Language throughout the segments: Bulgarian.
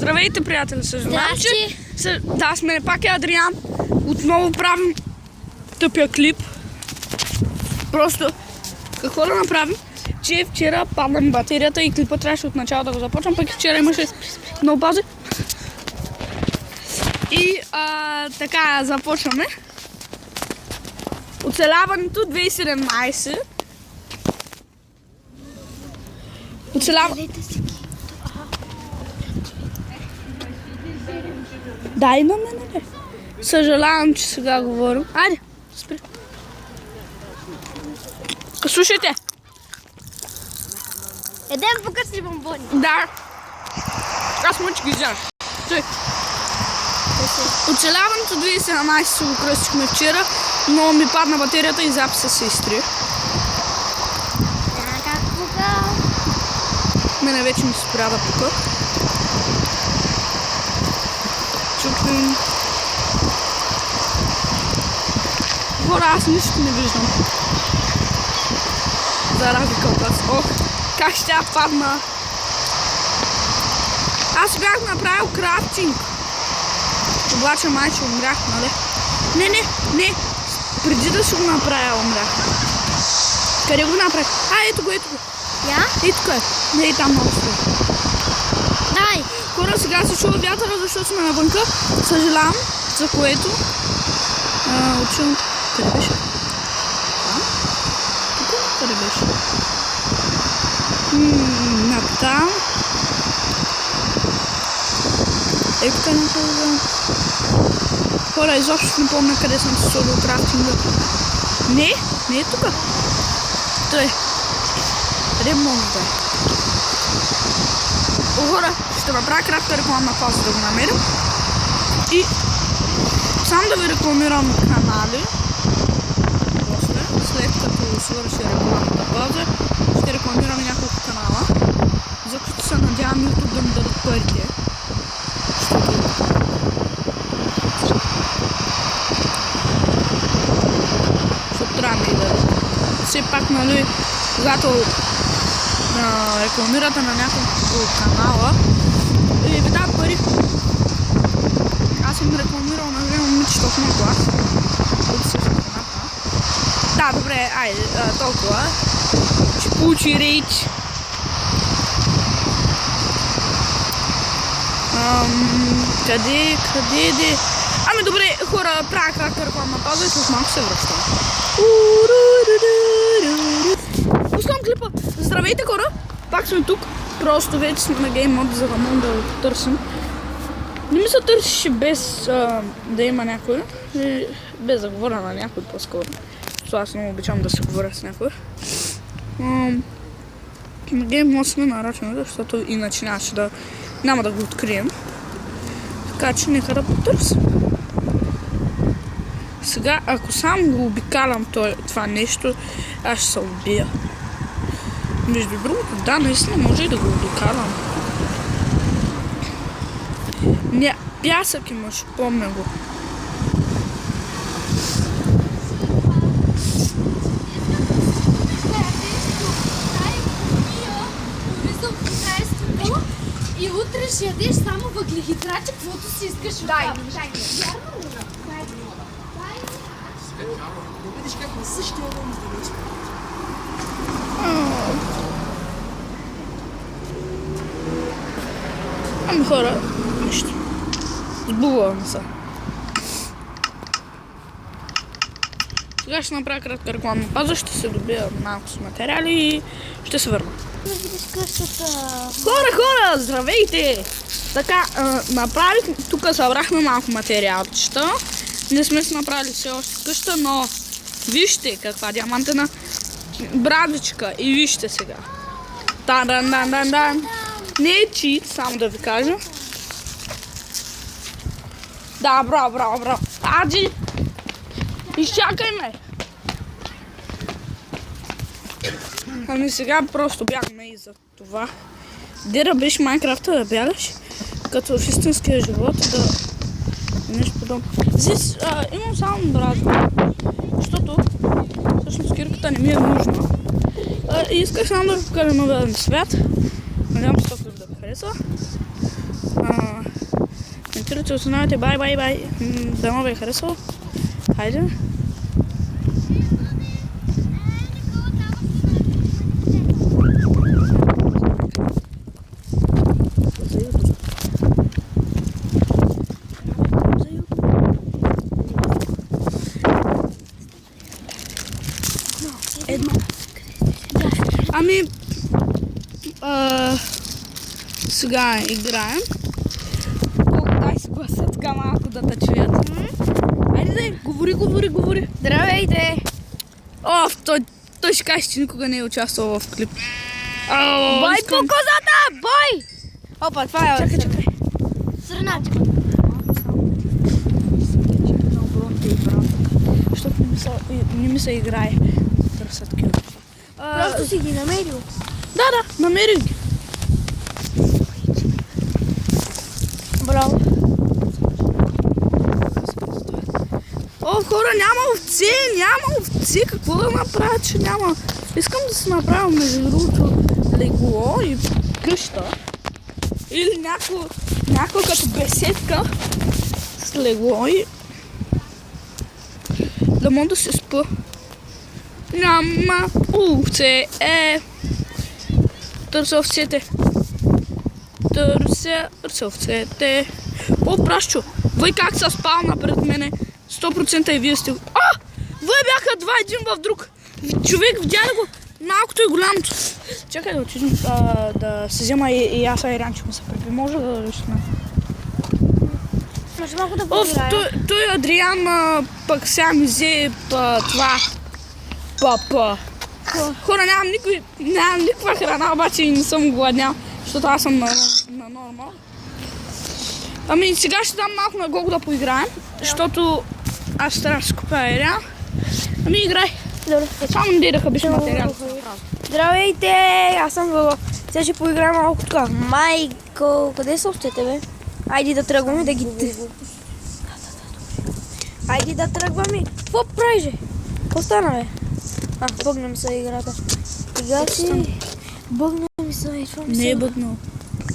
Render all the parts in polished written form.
Здравейте, приятели! Съжалявам, Здрасти! че... Да, с мен пак е Адриан. Отново правим тъпия клип. Просто какво да направим? Че вчера падна ми батерията и клипа трябваше от начало да го започвам, пък и вчера имаше много бази. И така, започваме. Оцеляването 2017. Дай на мене. Съжалявам, че сега говорим. Айде, спри. Слушайте. Едем по-късни бомбони. Да. Аз мъчи ги взема. Той. Оцеляването 2017 се го кръстихме вчера, но ми падна батерията и записа се изтри. Мене вече ми се справя тук. Чупим. Хора, аз нищо не виждам. За разлика от вас. Ох, как ще я падна. Аз бях направил крафтинг. Обаче майче умрях, нали? Не. Преди да си го направя, умрях. Къде го направих? Ето го. Я? И тук е. Не и там много стои. Дай! Хора, сега се чува вятъра, защото сме навънка. Съжалявам, за което. Учим. Къде беше? Тук? Къде беше? Натам. Тук е напълно. Хора, изобщо не помня къде съм се сложил крафтинга. Не е тук. Той. Къде мога да е? Хора, ще направя кратка рекламна пауза да го намерим. И сам да ви рекламирам канали. След като свърши рекламната пауза, ще рекламирам няколко канала, за които се надявам YouTube да ми дадат парите. Защото трябва да ми дадат. Все пак, нали, когато рекламирате на няколко канала и ви дадат пари. Аз съм рекламирал на две момичета от моя клас, които са в каната. Да, добре, айде, толкова. Ще получи рейч. Къде? Ами добре, хора, правя кратка рекламна пауза и след малко се връщам. Пускам клипа. Здравейте, хора! Пак сме тук. Просто вече сме на гейм мод, за да мога да го търсим. Не ми се търсише без да има някой. Без да говоря на някой по-скоро. Защото аз много обичам да се говоря с някой. На гейм мод сме нарочени, защото иначе няма да го открием. Така че нека да потърсим. Сега, ако сам го обикалям това нещо, аз ще се убия. Между другото, да, наистина може и да го обикалям. Не, пясък имаш, помня го. И утре ще ядеш само въглехидрати, каквото си искаш. Дай. Да видиш как на същия дом да не Ами хора, нищо. Сбувам се. Сега ще направя кратка рекламна пауза, ще се добия малко с материали и ще се върна. Да видиш къщата. Хора, здравейте! Така, направих, тук събрахме малко материалчета. Не сме си направили все още къща, но вижте каква диамантена брадичка и вижте сега. Та-дан-дан-дан-дан. Не е чит, само да ви кажа. Да, браво. Аджи! Изчакай ме! Ами сега просто бягаме и за това. Де да биш Майнкрафта да бягаш, като в истинския живот да... Нещо подобно. Здесь имам само брадва, защото всъщност кирката не ми е нужна. И исках само да ви покажа новия свят. Надявам се този да ви хареса. коментирайте, останавайте. Бай. Дано ви е харесало. Хайде. Ами, сега играем. Дай си гласа така малко да те чуят. Айде дай, говори. Здравейте! Той ще каже, че никога не е участвал в клип. Бой по козата! Бой! Опа, това е... Чакай. Сърнати. Защото не ми се играе. Търся такива неща. Просто си ги намерил. Да, намерих ги. Браво. Хора, няма овци, какво да направя, че няма. Искам да си направя между другото легло и къща. Или някаква като беседка с легло и да мога да се спа. Няма овце, търся овцете. Търся овцете. Прашчо, вой как са спал напред мене. 100% и вие сте... Вие бяха два един в друг. Човек, видя ли го? Малкото и голямото. Чакай да отидем да се взема и аз айранче му се припи. Може да решим. Може малко да поиграем. Той Адриан пък сега ми взе това. Хора, нямам никаква храна, обаче и не съм гладнял, защото аз съм на нормал. Ами сега ще дам малко на Гого да поиграем, защото аз трябва да си купя аериан. Ами играй. Добре. Само не дай да биш материал. Здравейте, аз съм Гого. Сега ще поиграем малко така. Майко, къде са овцете, бе? Айде да тръгваме да ги... Айде да тръгваме. Какво правиш, бе? Какво стана, бе? Бъгна ми се играта. Сега си... Бъгна ми се, това ми се... Не е бъгнал.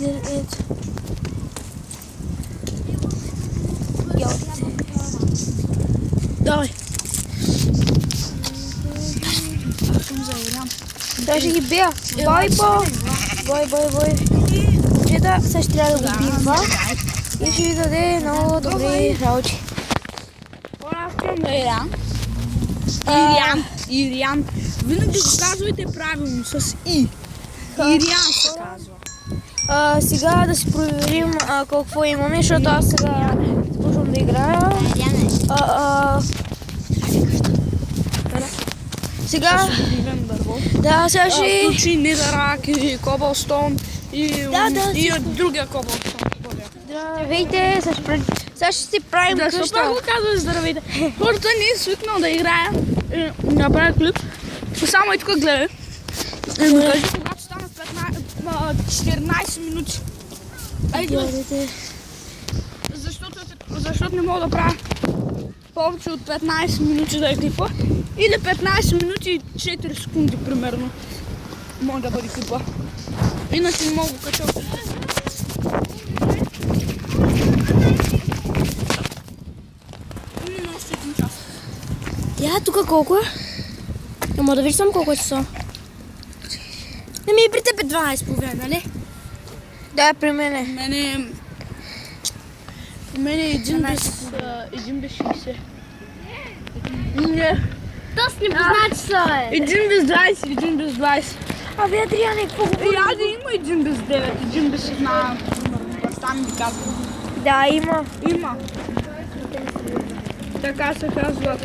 Ето. Давай. Даже ги бия. Бой. Момчета, сега ще трябва да го бием това и ще ви даде много добри работи. Хора, аз искам да Ириан. Винаги го казвайте правилно с И. Ириан се казва. Сега да си проверим какво имаме, защото аз сега започвам да играя. Сега... Да, сега ще... Включи незарак и кобълстон и другия кобълстон. Здравейте, сега ще си правим къща. Защо го казваш здравейте? Хората не е свикнал да играя и направя клип. Само и тук гледай. И го кажи, когато стана 14 минути. Защото не мога да правя повече от 15 минути да е клипа. Или 15 минути и 4 секунди примерно. Може да бъде клипа. Иначе не мога да кача. Именно още един час. Я тук колко е? Ама да виждам колко е часа. Не ми и при теб е 12:30, нали? Да, при мене. Мене е 1 без 60. Не. Тост не позна часа, бе. 1 без 20. Абе, Адриане, какво говори? Айде има 1 без 9, 1 без 1. Баща ми казва. Да, има. Има. Така се казва.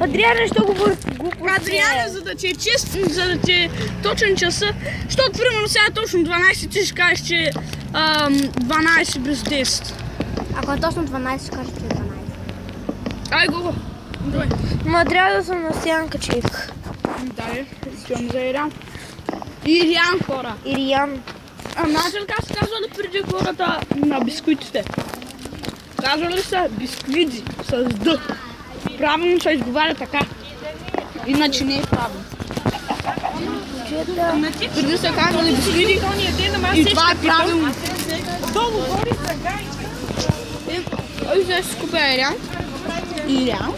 Адриане, що говори? Адриане, за да ти е чист, за да ти е точен часа. Защото, примерно, сега е точно 12, ти ще кажеш, че е 12 без 10. Ако е точно 12, ще кажеш, че е 12. Ай, Гого. Давай. Ма трябва да съм на сянка, човек. Дай, стоям за Ириан. Ириан, хора. Ириан. Знаете ли как се казвали преди хората на бисквитите? Казвали са бисквиди с Д. Правилно се изговаря така. Иначе не е правилно. Преди са казвали бисквиди и това е правилно. Сега ще си купя Ириан. Ириан.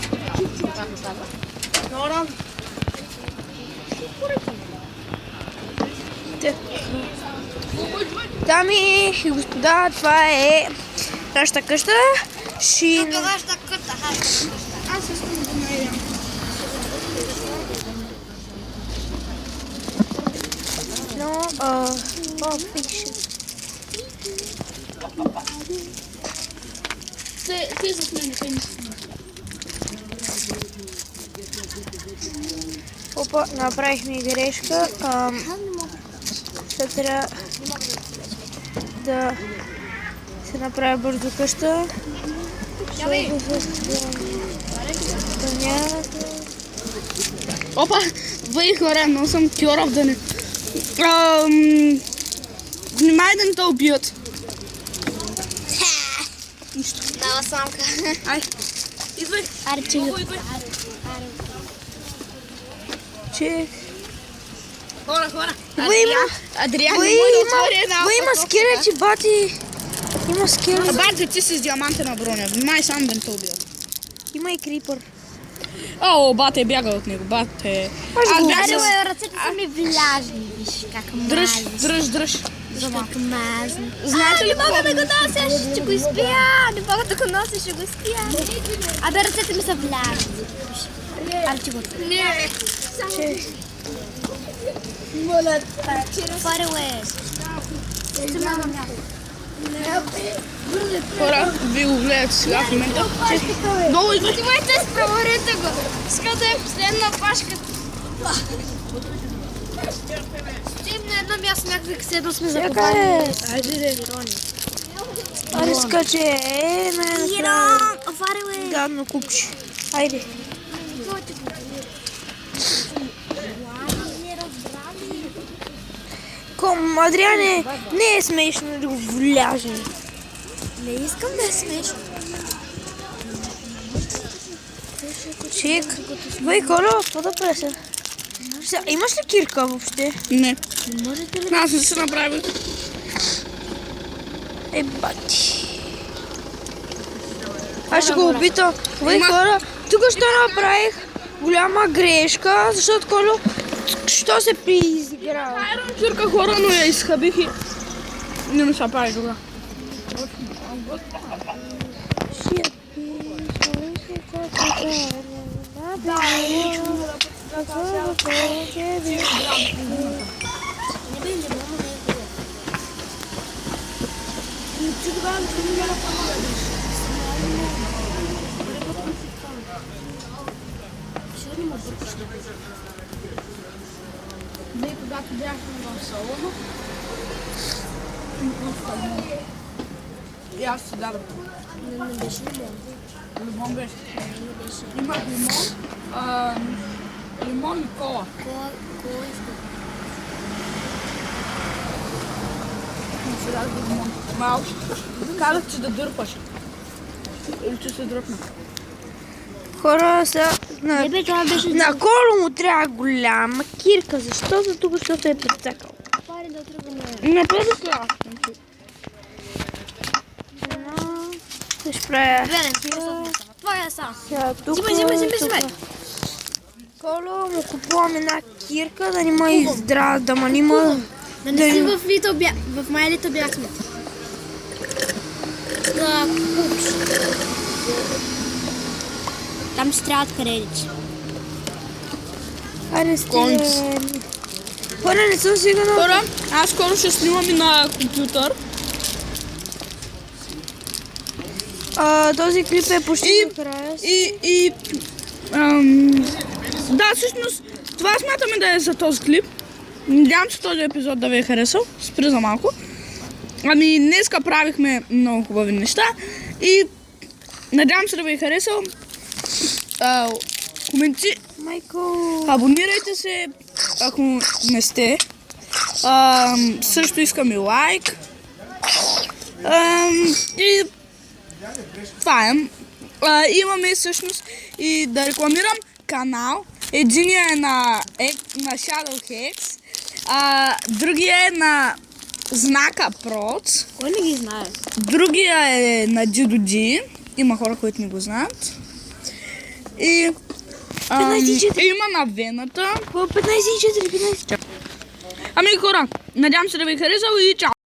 Дами и господа, това е нашата къща. Аз искам да ме Ириан. Ти с мен, те не си. Опа, направихме грешка. Сега трябва да се направя бързо къща. Опа, въй хора, но съм кьорав да не... Внимай да не те убият. Дава самка. Ай, идвай. Аре, че Че... Хора. Адриан, не може да отвори една има скелети, бати. Има скелети. Бати, ти си с диаманта на броня. Внимай само да не те убият. Има и крипър. О, бате бяга от него, бате. Аз бях с... Ръцете са ми влажни, виж как Дръж. Как мазни. Знаете ли Не мога да го нося, ще го изпия. Не мога да го нося, ще го изпия. Абе, ръцете ми са влажни. Аре, че го. Не. Far away. Хора, ви го гледате сега в момента. Долу идвай. Снимайте с праворите го. Иска да е последна пашка. Стоим на едно място, някакви кседно сме закопали. Айде. Аре, скаче. Ирон, far away. Гадно купче. Айде. Адриане, не е смешно да го вляжем. Не искам да е смешно. Чик, бай хора, какво да преса? Имаш ли кирка въобще? Не. Можете ли? Аз не се направих. Бати. Аз ще го опитам. Бай хора, тук ще направих голяма грешка, защото Коло, що се приизиграва? Айрон чурка хора, но я изхабих и не ми се прави добра. Ние когато бяхме в салона, и аз си дадох. Не беше лимон. Лимон беше. Имах лимон и кола. Кола иска. Не си дадох лимон. Малко. Казах, че да дърпаш. Или че се дръпна. Хора, сега Не бе, това беше... на Коло му трябва голяма кирка. Защо? За тук, защото е прецакал. Пари да тръгваме. Не бъде сега. Ще правя. Това е сам. Сега тук. Взимай. Коло му купувам една кирка, да нима издрава, да ма нима... Да не си в майлите бяхме. Там ще трябват кредити. Айде Конц. стига. Хора, не съм сигурна. Хора, аз скоро ще снимам и на компютър. Този клип е почти до края. Да, всъщност, това смятаме да е за този клип. Надявам се този епизод да ви е харесал. Спри за малко. Ами, днеска правихме много хубави неща и надявам се да ви е харесал. Майко. Абонирайте се, ако не сте. Също искам и лайк. И това е. Имаме всъщност и да рекламирам канал. Единия е на Shadowhex, другия е на Знака Проц, Кой не ги знае? другия е на Дидоди Има хора, които не го знаят. И 15,4. има на вената. 15,4. Ами хора, надявам се да ви е харесало и чао!